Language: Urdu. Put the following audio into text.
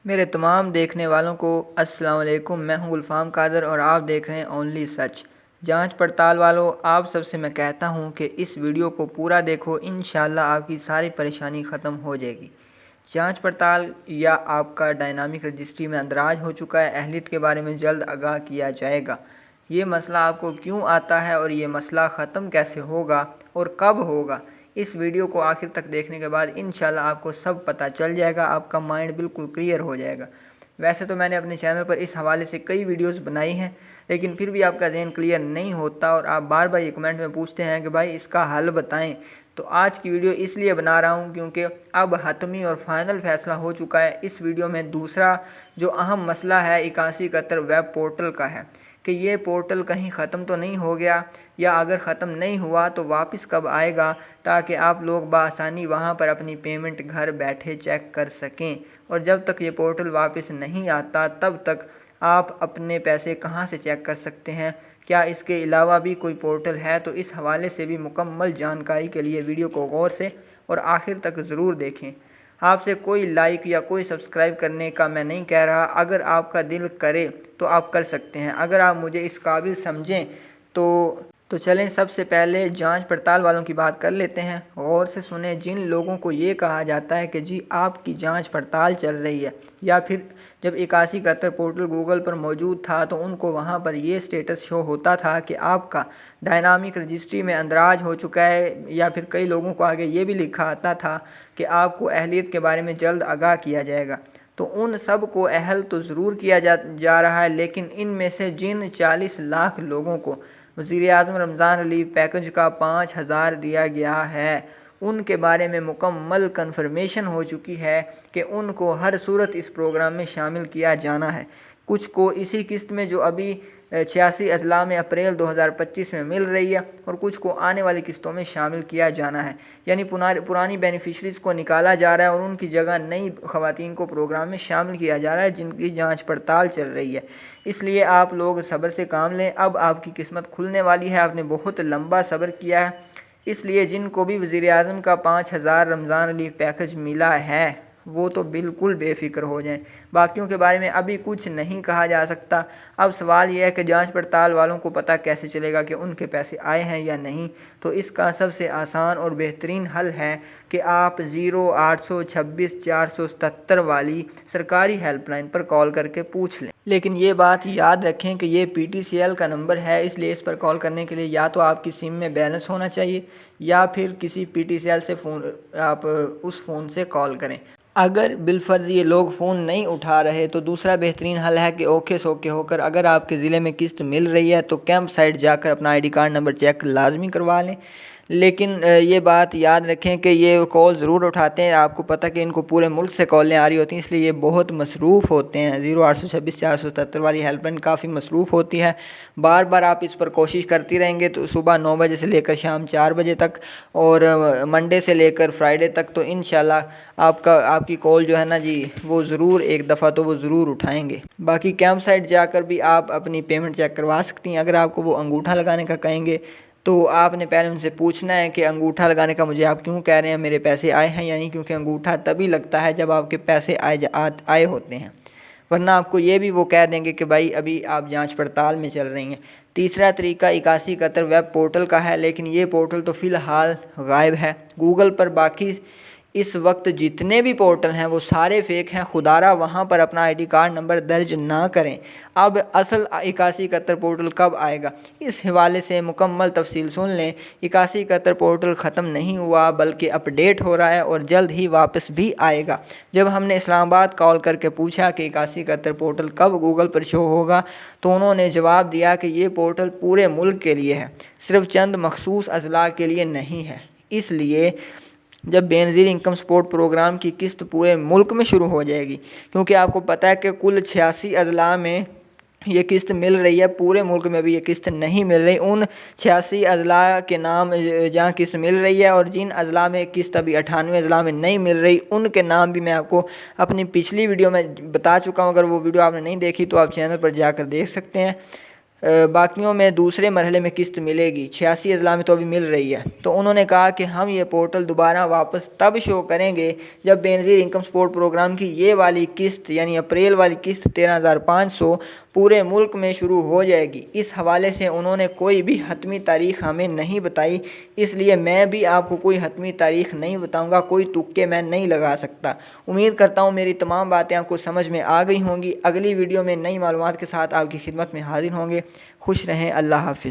میرے تمام دیکھنے والوں کو السلام علیکم۔ میں ہوں گلفام قادر اور آپ دیکھ رہے ہیں اونلی سچ۔ جانچ پڑتال والوں، آپ سب سے میں کہتا ہوں کہ اس ویڈیو کو پورا دیکھو، انشاءاللہ آپ کی ساری پریشانی ختم ہو جائے گی۔ جانچ پڑتال یا آپ کا ڈائنامک رجسٹری میں اندراج ہو چکا ہے، اہلیت کے بارے میں جلد آگاہ کیا جائے گا۔ یہ مسئلہ آپ کو کیوں آتا ہے اور یہ مسئلہ ختم کیسے ہوگا اور کب ہوگا، اس ویڈیو کو آخر تک دیکھنے کے بعد انشاءاللہ آپ کو سب پتہ چل جائے گا، آپ کا مائنڈ بالکل کلیئر ہو جائے گا۔ ویسے تو میں نے اپنے چینل پر اس حوالے سے کئی ویڈیوز بنائی ہیں، لیکن پھر بھی آپ کا ذہن کلیئر نہیں ہوتا اور آپ بار بار یہ کمنٹ میں پوچھتے ہیں کہ بھائی اس کا حل بتائیں۔ تو آج کی ویڈیو اس لیے بنا رہا ہوں کیونکہ اب حتمی اور فائنل فیصلہ ہو چکا ہے۔ اس ویڈیو میں دوسرا جو اہم مسئلہ ہے 8171 ویب پورٹل کا ہے کہ یہ پورٹل کہیں ختم تو نہیں ہو گیا، یا اگر ختم نہیں ہوا تو واپس کب آئے گا، تاکہ آپ لوگ بآسانی وہاں پر اپنی پیمنٹ گھر بیٹھے چیک کر سکیں۔ اور جب تک یہ پورٹل واپس نہیں آتا تب تک آپ اپنے پیسے کہاں سے چیک کر سکتے ہیں؟ کیا اس کے علاوہ بھی کوئی پورٹل ہے؟ تو اس حوالے سے بھی مکمل جانکاری کے لیے ویڈیو کو غور سے اور آخر تک ضرور دیکھیں۔ آپ سے کوئی لائک یا کوئی سبسکرائب کرنے کا میں نہیں کہہ رہا، اگر آپ کا دل کرے تو آپ کر سکتے ہیں، اگر آپ مجھے اس قابل سمجھیں تو چلیں سب سے پہلے جانچ پڑتال والوں کی بات کر لیتے ہیں۔ غور سے سنیں، جن لوگوں کو یہ کہا جاتا ہے کہ جی آپ کی جانچ پڑتال چل رہی ہے، یا پھر جب 8171 پورٹل گوگل پر موجود تھا تو ان کو وہاں پر یہ سٹیٹس شو ہوتا تھا کہ آپ کا ڈائنامک رجسٹری میں اندراج ہو چکا ہے، یا پھر کئی لوگوں کو آگے یہ بھی لکھا آتا تھا کہ آپ کو اہلیت کے بارے میں جلد آگاہ کیا جائے گا۔ تو ان سب کو اہل تو ضرور کیا جا رہا ہے، لیکن ان میں سے جن 40 لاکھ لوگوں کو وزیر اعظم رمضان ریلیف پیکج کا 5000 دیا گیا ہے، ان کے بارے میں مکمل کنفرمیشن ہو چکی ہے کہ ان کو ہر صورت اس پروگرام میں شامل کیا جانا ہے۔ کچھ کو اسی قسط میں جو ابھی 86 اضلاع میں اپریل 2025 میں مل رہی ہے، اور کچھ کو آنے والی قسطوں میں شامل کیا جانا ہے، یعنی پرانی بینیفیشریز کو نکالا جا رہا ہے اور ان کی جگہ نئی خواتین کو پروگرام میں شامل کیا جا رہا ہے جن کی جانچ پڑتال چل رہی ہے۔ اس لیے آپ لوگ صبر سے کام لیں، اب آپ کی قسمت کھلنے والی ہے۔ آپ نے بہت لمبا صبر کیا ہے، اس لیے جن کو بھی وزیر اعظم کا 5000 رمضان ریلیف پیکج ملا ہے وہ تو بالکل بے فکر ہو جائیں، باقیوں کے بارے میں ابھی کچھ نہیں کہا جا سکتا۔ اب سوال یہ ہے کہ جانچ پڑتال والوں کو پتہ کیسے چلے گا کہ ان کے پیسے آئے ہیں یا نہیں؟ تو اس کا سب سے آسان اور بہترین حل ہے کہ آپ 0826 477 والی سرکاری ہیلپ لائن پر کال کر کے پوچھ لیں۔ لیکن یہ بات یاد رکھیں کہ یہ پی ٹی سی ایل کا نمبر ہے، اس لیے اس پر کال کرنے کے لیے یا تو آپ کی سم میں بیلنس ہونا چاہیے، یا پھر کسی پی ٹی سی ایل سے آپ اس فون سے کال کریں۔ اگر بالفرض یہ لوگ فون نہیں اٹھا رہے تو دوسرا بہترین حل ہے کہ اوکھے سوکھے ہو کر اگر آپ کے ضلع میں قسط مل رہی ہے تو کیمپ سائٹ جا کر اپنا I D card number check لازمی کروا لیں۔ لیکن یہ بات یاد رکھیں کہ یہ کال ضرور اٹھاتے ہیں، آپ کو پتہ کہ ان کو پورے ملک سے کالیں آ رہی ہوتی ہیں، اس لیے یہ بہت مصروف ہوتے ہیں۔ 0826 477 والی ہیلپ لائن کافی مصروف ہوتی ہے، بار بار آپ اس پر کوشش کرتی رہیں گے تو صبح 9 بجے سے لے کر شام 4 بجے تک، اور منڈے سے لے کر فرائیڈے تک، تو انشاءاللہ آپ کی کال جو ہے نا جی وہ ضرور ایک دفعہ تو وہ ضرور اٹھائیں گے۔ باقی کیمپ سائٹ جا کر بھی آپ اپنی پیمنٹ چیک کروا سکتی ہیں۔ اگر آپ کو وہ انگوٹھا لگانے کا کہیں گے تو آپ نے پہلے ان سے پوچھنا ہے کہ انگوٹھا لگانے کا مجھے آپ کیوں کہہ رہے ہیں، میرے پیسے آئے ہیں یا نہیں، کیونکہ انگوٹھا تبھی لگتا ہے جب آپ کے پیسے آئے ہوتے ہیں، ورنہ آپ کو یہ بھی وہ کہہ دیں گے کہ بھائی ابھی آپ جانچ پڑتال میں چل رہی ہیں۔ تیسرا طریقہ 8171 ویب پورٹل کا ہے، لیکن یہ پورٹل تو فی الحال غائب ہے گوگل پر۔ باقی اس وقت جتنے بھی پورٹل ہیں وہ سارے فیک ہیں، خدارہ وہاں پر اپنا آئی ڈی کارڈ نمبر درج نہ کریں۔ اب اصل 8171 پورٹل کب آئے گا، اس حوالے سے مکمل تفصیل سن لیں۔ 8171 پورٹل ختم نہیں ہوا بلکہ اپ ڈیٹ ہو رہا ہے اور جلد ہی واپس بھی آئے گا۔ جب ہم نے اسلام آباد کال کر کے پوچھا کہ 8171 پورٹل کب گوگل پر شو ہوگا تو انہوں نے جواب دیا کہ یہ پورٹل پورے ملک کے لیے ہے، صرف چند مخصوص اضلاع کے لیے نہیں ہے۔ اس لیے جب بے نظیر انکم سپورٹ پروگرام کی قسط پورے ملک میں شروع ہو جائے گی، کیونکہ آپ کو پتہ ہے کہ کل 86 اضلاع میں یہ قسط مل رہی ہے، پورے ملک میں بھی یہ قسط نہیں مل رہی۔ ان 86 اضلاع کے نام جہاں قسط مل رہی ہے، اور جن اضلاع میں قسط ابھی 98 اضلاع میں نہیں مل رہی ان کے نام بھی میں آپ کو اپنی پچھلی ویڈیو میں بتا چکا ہوں۔ اگر وہ ویڈیو آپ نے نہیں دیکھی تو آپ چینل پر جا کر دیکھ سکتے ہیں۔ باقیوں میں دوسرے مرحلے میں قسط ملے گی، 86 اضلاع میں تو ابھی مل رہی ہے۔ تو انہوں نے کہا کہ ہم یہ پورٹل دوبارہ واپس تب شو کریں گے جب بے نظیر انکم سپورٹ پروگرام کی یہ والی قسط یعنی اپریل والی قسط 13,500 پورے ملک میں شروع ہو جائے گی۔ اس حوالے سے انہوں نے کوئی بھی حتمی تاریخ ہمیں نہیں بتائی، اس لیے میں بھی آپ کو کوئی حتمی تاریخ نہیں بتاؤں گا، کوئی تکے میں نہیں لگا سکتا۔ امید کرتا ہوں میری تمام باتیں آپ کو سمجھ میں آ گئی ہوں گی۔ اگلی ویڈیو میں نئی معلومات کے ساتھ آپ کی خدمت میں حاضر ہوں گے۔ خوش رہیں، اللہ حافظ۔